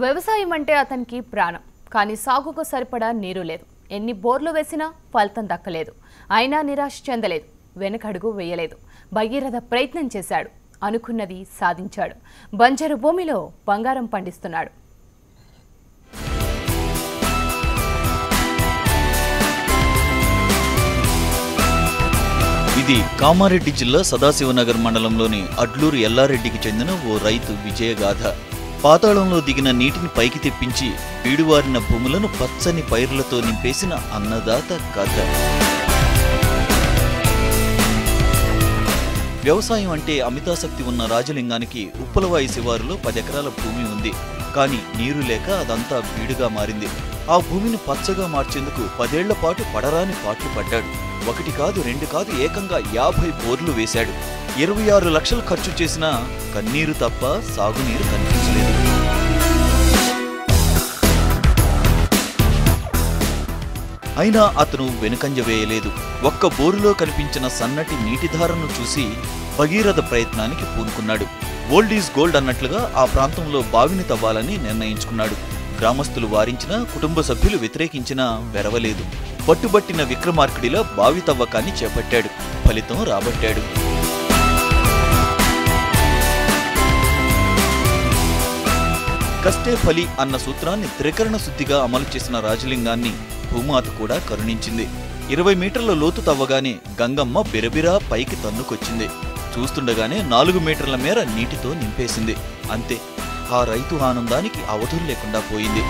వ్యవసాయం అంటే అతనికి ప్రాణం. కానీ సాగుకు సరిపడా నీరు లేదు. ఎన్ని బోర్లు వేసినా ఫలితం దక్కలేదు. అయినా నిరాశ చెందలేదు. వెనకడుగు వేయలేదు. భగీరథ ప్రయత్నం చేశాడు. అనుకున్నది సాధించాడు. బంజరు భూమిలో బంగారం పండిస్తున్నాడు. ఇది కామారెడ్డి జిల్లా సదాశివనగర్ మండలంలోని అడ్లూరు ఎల్లారెడ్డికి చెందిన ఓ రైతు విజయగాథ. పాతాళంలో దిగిన నీటిని పైకి తెప్పించి బీడువారిన భూములను పచ్చని పైర్లతో నింపేసిన అన్నదాత కథ. వ్యవసాయం అంటే అమితాసక్తి ఉన్న రాజలింగానికి ఉప్పలవాయి శివారులో 10 ఎకరాల భూమి ఉంది. కానీ నీరు లేక అదంతా బీడుగా మారింది. ఆ భూమిని పచ్చగా మార్చేందుకు 10 ఏళ్ల పాటు పడరాని పాట్లు పడ్డాడు. 1 కాదు 2 కాదు ఏకంగా 50 బోర్లు వేశాడు. 26 లక్షలు ఖర్చు చేసినా కన్నీరు తప్ప సాగునీరు కనిపించలేదు. అయినా అతను వెనుకంజ వేయలేదు. ఒక్క బోరులో కనిపించిన సన్నటి నీటిధారను చూసి భగీరథ ప్రయత్నానికి పూనుకున్నాడు. ఓల్డ్ ఈజ్ గోల్డ్ అన్నట్లుగా ఆ ప్రాంతంలో బావిని తవ్వాలని నిర్ణయించుకున్నాడు. గ్రామస్తులు వారించినా, కుటుంబ సభ్యులు వ్యతిరేకించినా వెరవలేదు. పట్టుబట్టిన విక్రమార్కుడిలా బావి తవ్వకాన్ని చేపట్టాడు. ఫలితం రాబట్టాడు. కష్టే ఫలి అన్న సూత్రాన్ని త్రికరణ శుద్ధిగా అమలు చేసిన రాజలింగాన్ని భూమాత కూడా కరుణించింది. 20 మీటర్ల లోతు తవ్వగానే గంగమ్మ బిరబిరా పైకి తన్నుకొచ్చింది. చూస్తుండగానే 4 మీటర్ల మేర నీటితో నింపేసింది. అంతే, ఆ రైతు ఆనందానికి అవధులు లేకుండా పోయింది.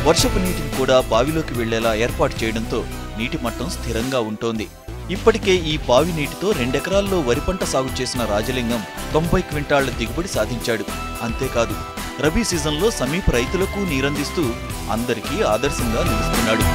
వర్షపు నీటిని కూడా బావిలోకి వెళ్లేలా ఏర్పాటు చేయడంతో నీటి మట్టం స్థిరంగా ఉంటోంది. ఇప్పటికే ఈ బావి నీటితో 2 ఎకరాల్లో వరి పంట సాగు చేసిన రాజలింగం 90 క్వింటాళ్ల దిగుబడి సాధించాడు. అంతేకాదు, రబీ సీజన్లో సమీప రైతులకు నీరందిస్తూ అందరికీ ఆదర్శంగా నిలుస్తున్నాడు.